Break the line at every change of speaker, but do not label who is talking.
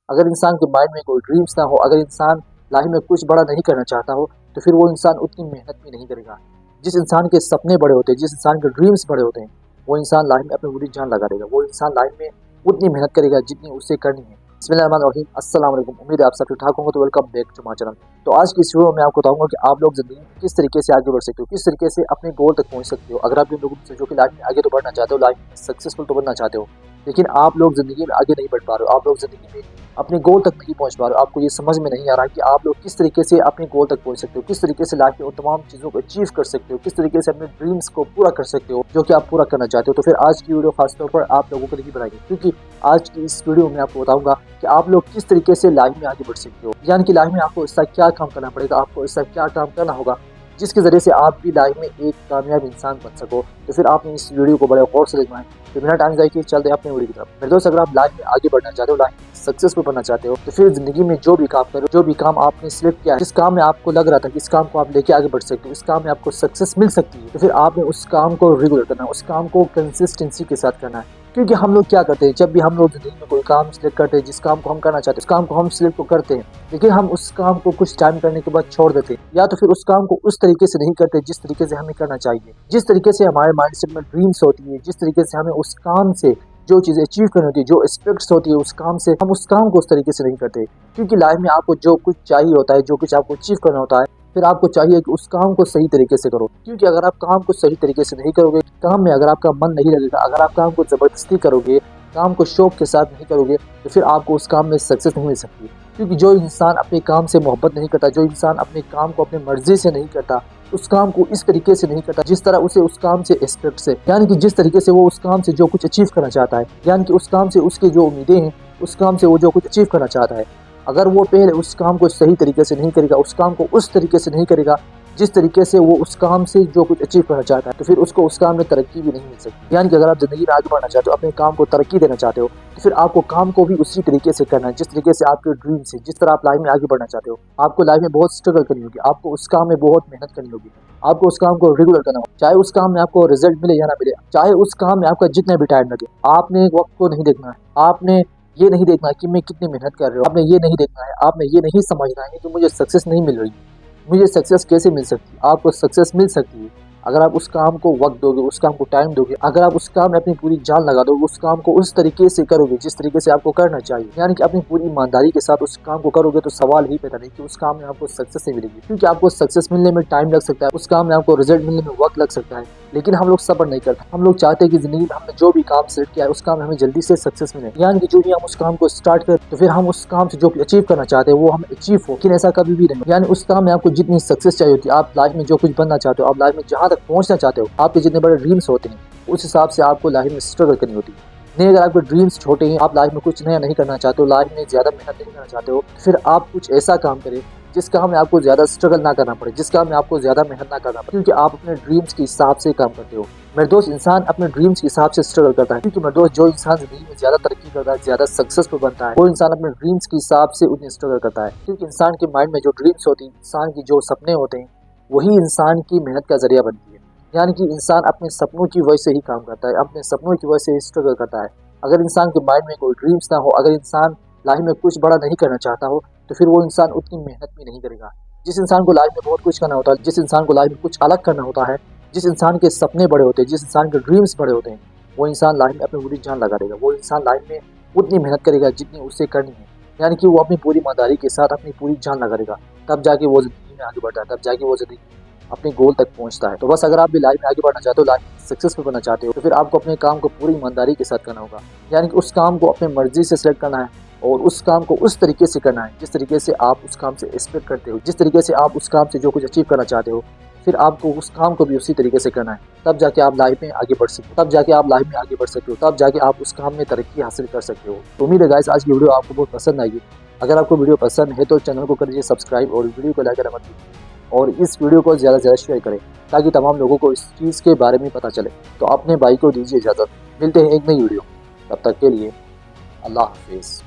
अगर इंसान के माइंड में कोई ड्रीम्स ना हो, अगर इंसान लाइफ में कुछ बड़ा नहीं करना चाहता हो, तो फिर वो इंसान उतनी मेहनत भी नहीं करेगा। जिस इंसान के सपने बड़े होते हैं, जिस इंसान के ड्रीम्स बड़े होते हैं, वो इंसान लाइफ में अपनी पूरी जान लगा देगा। वो इंसान लाइफ में उतनी मेहनत करेगा जितनी उसे करनी है। बिस्मिल्लाहिर्रहमानिर्रहीम, अस्सलाम वालेकुम। उम्मीद है आप सब ठीक ठाक होंगे। तो welcome back to my channel. तो आज की इस वीडियो में आपको बताऊंगा कि आप लोग जिंदगी में किस तरीके से आगे बढ़ सकते हो, किस तरीके से अपने गोल तक पहुंच सकते हो। अगर आप जिन लोगों से जो कि लाइफ में आगे तो बढ़ना चाहते हो, लाइफ में सक्सेसफुल तो बनना चाहते हो, लेकिन आप लोग जिंदगी में आगे नहीं बढ़ पा रहे हो, आप लोग जिंदगी में अपने गोल तक नहीं पहुंच पा रहे हो, आपको ये समझ में नहीं आ रहा है कि आप लोग किस तरीके से अपने गोल तक पहुंच सकते हो, किस तरीके से लाइफ में उन तमाम चीज़ों को अचीव कर सकते हो, किस तरीके से अपने ड्रीम्स को पूरा कर सकते हो जो कि आप पूरा करना चाहते हो। तो फिर आज की वीडियो खासतौर पर आप लोगों के लिए बनाई, क्योंकि आज की इस वीडियो में आपको बताऊंगा कि आप लोग किस तरीके से लाइफ में आगे बढ़ सकते हो, यानी कि लाइफ में आपको ऐसा क्या काम करना पड़ेगा, आपको ऐसा क्या काम करना होगा जिसके जरिए से आप भी लाइफ में एक कामयाब इंसान बन सको। तो फिर आपने इस वीडियो को बड़े गौर से देखना है। तो बिना टाइम जाए कि चलते हैं अपने वीडियो की तरफ। मेरे दोस्त, अगर आप लाइफ में आगे बढ़ना चाहते हो, लाइफ में सक्सेसफुल बनना चाहते हो, तो फिर जिंदगी में जो भी काम करो, जो भी काम आपने सिलेक्ट किया है, जिस काम में आपको लग रहा था कि इस काम को आप लेके आगे बढ़ सकते हो, इस काम में आपको सक्सेस मिल सकती है, तो फिर आपने उस काम को रेगुलर करना है, उस काम को कंसिस्टेंसी के साथ करना है। क्योंकि हम लोग क्या करते हैं, जब भी हम लोग जिंदगी में कोई काम सिलेक्ट करते हैं, जिस काम को हम करना चाहते हैं, उस काम को हम सिलेक्ट तो करते हैं, लेकिन हम उस काम को कुछ टाइम करने के बाद छोड़ देते हैं, या तो फिर उस काम को उस तरीके से नहीं करते जिस तरीके से हमें करना चाहिए। जिस तरीके से हमारे माइंडसेट में ड्रीम्स होती है, जिस तरीके से हमें उस काम से जो चीज़ें अचीव करनी होती है, जो एस्पेक्ट्स होती है उस काम से, हम उस काम को उस तरीके से नहीं करते। क्योंकि लाइफ में आपको जो कुछ चाहिए होता है, जो कुछ आपको अचीव करना होता है, फिर आपको चाहिए कि उस काम को सही तरीके से करो। क्योंकि अगर आप काम को सही तरीके से नहीं करोगे, काम में अगर आपका मन नहीं लगेगा, अगर आप काम को जबरदस्ती करोगे, काम को शौक के साथ नहीं करोगे, तो फिर आपको उस काम में सक्सेस नहीं मिल सकती। क्योंकि जो इंसान अपने काम से मोहब्बत नहीं करता, जो इंसान अपने काम को अपनी मर्जी से नहीं करता, उस काम को इस तरीके से नहीं करता जिस तरह उसे उस काम से एक्सपेक्ट से, यानी कि जिस तरीके से वो उस काम से जो कुछ अचीव करना चाहता है, यानी कि उस काम से उसकी जो उम्मीदें हैं, उस काम से वो जो कुछ अचीव करना चाहता है, अगर वो पहले उस काम को सही तरीके से नहीं करेगा, उस काम को उस तरीके से नहीं करेगा जिस तरीके से वो उस काम से जो कुछ अचीव करना चाहता है, तो फिर उसको उस काम में तरक्की भी नहीं मिल सकती। यानी कि अगर आप जिंदगी में आगे बढ़ना चाहते हो, अपने काम को तरक्की देना चाहते हो, तो फिर आपको काम को भी उसी तरीके से करना है जिस तरीके से आपके ड्रीम से, जिस तरह आप लाइफ में आगे बढ़ना चाहते हो। आपको लाइफ में बहुत स्ट्रगल करनी होगी, आपको उस काम में बहुत मेहनत करनी होगी, आपको उस काम को रेगुलर करना होगा। चाहे उस काम में आपको रिजल्ट मिले या ना मिले, चाहे उस काम में आपका जितना भी टाइम लगे, आपने वक्त को नहीं देखना है, आपने ये नहीं देखना है कि मैं कितनी मेहनत कर रहा हूँ, आपने ये नहीं देखना है, आपने ये नहीं समझना है कि मुझे सक्सेस नहीं मिल रही, मुझे सक्सेस कैसे मिल सकती है। आपको सक्सेस मिल सकती है अगर आप उस काम को वक्त दोगे, उस काम को टाइम दोगे, अगर आप उस काम में अपनी पूरी जान लगा दोगे, उस काम को उस तरीके से करोगे जिस तरीके से आपको करना चाहिए, यानी कि अपनी पूरी ईमानदारी के साथ उस काम को करोगे, तो सवाल ही पैदा नहीं कि उस काम में आपको सक्सेस नहीं मिलेगी। क्योंकि आपको सक्सेस मिलने में टाइम लग सकता है, उस काम में आपको रिजल्ट मिलने में वक्त लग सकता है, लेकिन हम लोग सब्र नहीं करते। हम लोग चाहते हैं कि जिंदगी में हमने जो भी काम सेलेक्ट किया है उस काम में हमें जल्दी से सक्सेस मिले, यानी कि जो भी हम उस काम को स्टार्ट करें, तो फिर हम उस काम से जो अचीव करना चाहते हैं वो हम अचीव हो। लेकिन ऐसा कभी भी नहीं, यानी उस काम में आपको जितनी सक्सेस चाहिए होती है, आप लाइफ में जो कुछ बनना चाहते हो, आप लाइफ में जहाँ तक पहुँचना चाहते हो, आपके जितने बड़े ड्रीम्स होते हैं, उस हिसाब से आपको लाइफ में स्ट्रगल करनी होती है। नहीं, अगर आपके ड्रीम्स छोटे हैं, आप लाइफ में कुछ नया नहीं करना चाहते हो, लाइफ में ज़्यादा मेहनत नहीं करना चाहते हो, फिर आप कुछ ऐसा काम करें जिस काम में आपको ज़्यादा स्ट्रगल ना करना पड़े, जिस काम में आपको ज़्यादा मेहनत ना करना पड़े, क्योंकि आप अपने ड्रीम्स के हिसाब से काम करते हो। मेरे दोस्त, इंसान अपने ड्रीम्स के हिसाब से स्ट्रगल करता है। क्योंकि मेरे दोस्त, जो इंसान जिंदगी में ज़्यादा तरक्की करता है, ज़्यादा सक्सेसफुल बनता है, वो इंसान अपने ड्रीम्स के हिसाब से उतनी स्ट्रगल करता है। क्योंकि इंसान के माइंड में जो ड्रीम्स होती है, इंसान की जो सपने होते हैं, वही इंसान की मेहनत का जरिया बनती है। यानी कि इंसान अपने सपनों की वजह से ही काम करता है, अपने सपनों की वजह से ही स्ट्रगल करता है। अगर इंसान के माइंड में कोई ड्रीम्स ना हो, अगर इंसान लाइफ में कुछ बड़ा नहीं करना चाहता हो, तो फिर वो इंसान उतनी मेहनत भी नहीं करेगा। जिस इंसान को लाइफ में बहुत कुछ करना होता है, जिस इंसान को लाइफ में कुछ अलग करना होता है, जिस इंसान के सपने बड़े होते हैं, जिस इंसान के ड्रीम्स बड़े होते हैं, वो इंसान लाइफ में अपनी पूरी जान लगा देगा। वो इंसान लाइफ में उतनी मेहनत करेगा जितनी उसे करनी है, यानी कि वो अपनी पूरी ईमानदारी के साथ अपनी पूरी जान लगा देगा। तब जाके वो जिंदगी में आगे बढ़ता है, तब जाके वो जिंदगी अपने गोल तक पहुंचता है। तो बस, अगर आप भी लाइफ में आगे बढ़ना चाहते हो, लाइफ में सक्सेसफुल बनना चाहते हो, तो फिर आपको अपने काम को पूरी ईमानदारी के साथ करना होगा, यानी कि उस काम को अपनी मर्जी से सिलेक्ट करना है और उस काम को उस तरीके से करना है जिस तरीके से आप उस काम से एक्सपेक्ट करते हो, जिस तरीके से आप उस काम से जो कुछ अचीव करना चाहते हो, फिर आपको उस काम को भी उसी तरीके से करना है। तब जाके आप लाइफ में आगे बढ़ सकते हो, तब जाके आप लाइफ में आगे बढ़ सकते हो, तब जाके आप उस काम में तरक्की हासिल कर सकते हो। तो उम्मीद है गाइस, आज की वीडियो आपको बहुत पसंद आएगी। अगर आपको वीडियो पसंद है तो चैनल को कर दीजिए सब्सक्राइब और वीडियो को लाइक करना मत भूलिए, और इस वीडियो को ज़्यादा से ज़्यादा शेयर करें ताकि तमाम लोगों को इस चीज़ के बारे में पता चले। तो अपने भाई को दीजिए इजाज़त, मिलते हैं एक नई वीडियो, तब तक के लिए अल्लाह हाफिज़।